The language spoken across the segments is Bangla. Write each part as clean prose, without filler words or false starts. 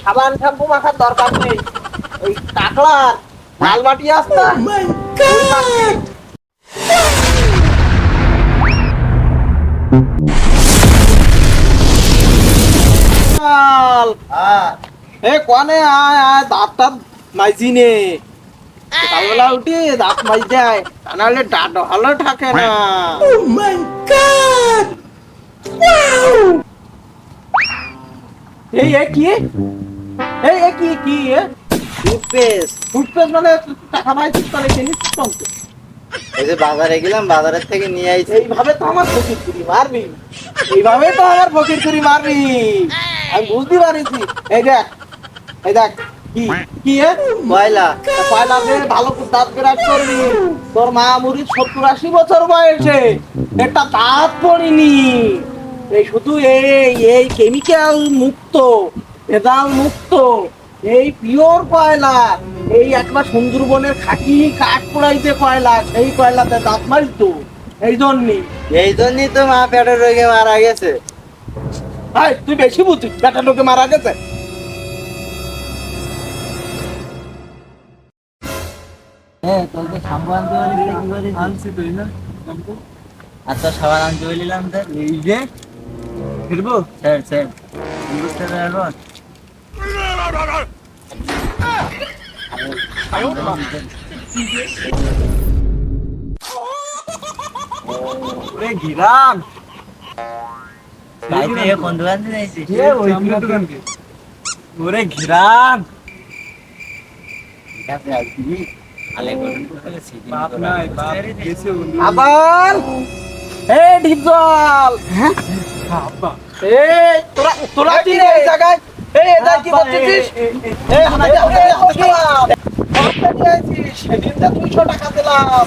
সাবান শ্যাম্পু মাখার দরকার নেই। ওই টাকলার লাল মাটি আসতা কনে আয় আয় দাঁত টাত মাইজি নে সকালবেলা উঠি দাঁত মাইজ যায় তা নাহলে দাঁত ভালো থাকে না। এই কি কি টুথপেস্ট মানে টাকা পাইছিস তাহলে কিনিস কম। এই যে বাজারে গেলাম, বাজারের থেকে নিয়ে আইছি। এইভাবে তো আমার ফকির করি মারবি, এইভাবে তো আমার ফকির করি মারবি, আমি বুঝতে পারিছি। এই দেখ কি কি কয়লা কয়লা দিয়ে ভালো করে দাঁত ব্রাশ করবি। তোর মা মুড়ি 70-80 বছর বয়সে একটা দাঁত পড়িনি। এই শুধু এই কেমিক্যাল মুক্ত, ভেজাল মুক্ত, এই পিওর কয়লা, এই একবার সুন্দরবনের খাঁটি কাঠ পোড়াইতে কয়লা, সেই কয়লাতে দাঁত মারতো। এই জন্যই তো মা পেটের রোগে মারা গেছে। ভাই তুই বেশি বুঝিস, পেটের রোগে মারা গেছে। তোকে শ্যাম্পু আনতে বলি কি করে আনছি তুই না শ্যাম্পু? আচ্ছা সাবান আনতে বলিলাম তো এই যে ফিরবো স্যার বুঝতে পারবো। ঘিরান তাই তুই কোন দোকান থেকে নিয়েছিস? ওরে ঘিরান আবার এই ডিপজল এই তোরা কি এই জায়গায় এই এদার কি করছিস? এই সেদিন তো 200 টাকা দিলাম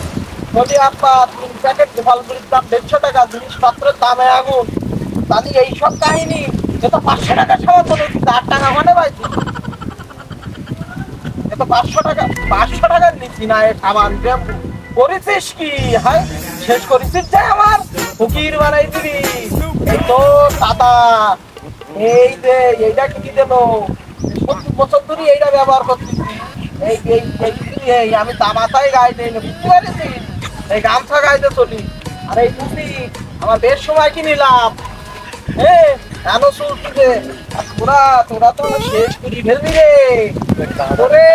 বলি আপা 3 প্যাকেট গোপালপুরির দাম 150 টাকা, জিনিসপত্রের দামে আগুন। তাহলে এইসব কাহিনী এ তো 500 টাকা ছাড়া তো 4 টাকা মানে পাইছি। এত 500 টাকার নিচ্ছি না এ সাবান শ্যাম্পু। করেছিস কি হাই শেষ করেছিস যে আমার ফকির বানাই দিবি। এই তো দাদা এই যে এইটা কি দেবো 70 বছর ধরে এইটা ব্যবহার করতেছি। এই আমি দামাতাই গায়ে দেই না, বুঝতে পারিস? এই গামছা গাইতে চলি। আর এই টুপি আমার বেশ সময় কিনিলাম। তোরা তো শেষ করি ফেলবি রে। ওরে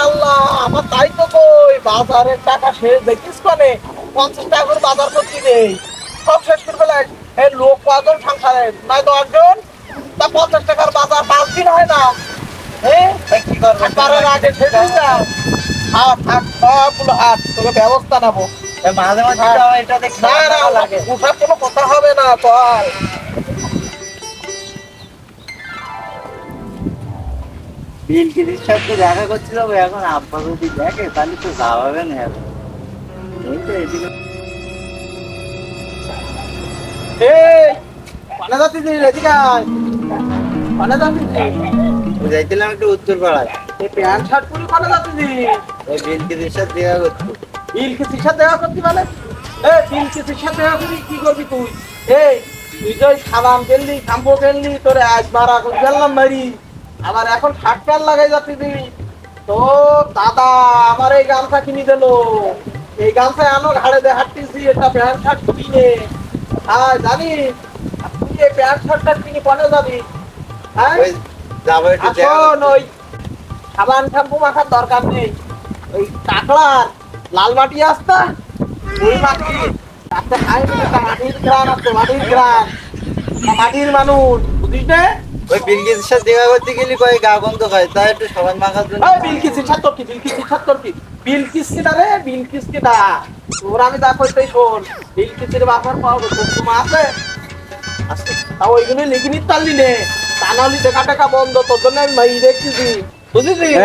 আল্লাহ, আমার তাই তো কই বাজারের টাকা শেষ দেখিস কনে 50 টাকা করে বাজার করতে নেই, সব শেষ করে ফেলে। এই লোক কজন সংসারে নাই 10 জন, তা 50 টাকার বাজার 5 দিন হয় না। কি করবো আগে শেষ হয়ে যাও। হাট সবগুলো হাট তোকে ব্যবস্থা নেবো। মাঝে মাঝে এটা দেখতে লাগে উঠার কোনো কথা হবে না। চল বিলকিসের সাথে দেখা করছিল, এখন আব্বা যদি দেখে তাহলে তো যাওয়াবে না। এখন এই তো এদিকে যাইছিলাম একটু উত্তর পাড়ায়। প্যান্ট শার্ট পরে কোনে যাচ্ছিস? ওই বিলকিসের সাথে দেখা করতে। বিলকিসের সাথে দেখা করতে মানে বিলকিসের সাথে দেখা করবি কি করবি তুই? তুই যে সাবান ফেললি শ্যাম্পু ফেললি তোরে আজ মারা করে ফেললাম মারি, আবার এখন শার্ট প্যান্ট লাগাই যাচ্ছিস। তো দাদা আমার এই গামছা কিনে দিল, এই গামছা আনো ঘাড়ে দিয়ে হাঁটতেছি, এটা প্যান্ট শার্ট কিনে জানিস তুই এই প্যান্ট শার্টটা কিনে কোনে যাবি? হ্যাঁ যাবো একটু ওই সাবান শ্যাম্পু মাখার দরকার নেই। ওই টাকলার লাল মাটি আসতা ওই মাটি একটা মাটির গ্রাম আছে, মাটির গ্রাম মাটির মানুষ বুঝিস না? ওই বিলকিসের সাথে দেখা করতে গেলি কয় গা গন্ধ হয়, তাই একটু সাবান মাখার জন্য। বিলকিসের ছাত্র কি বিলকিস কি না রে? বিলকিস কি না তোর আমি যা করতে শোন, বিলকিসের বাবার পাওয়া তোমার আছে তা ওইগুলো লিখে নিতে পারলি নে, তা নাহলে দেখা টাকা বন্ধ। তোর জন্য আমি দেখতেছি বুঝেছিস।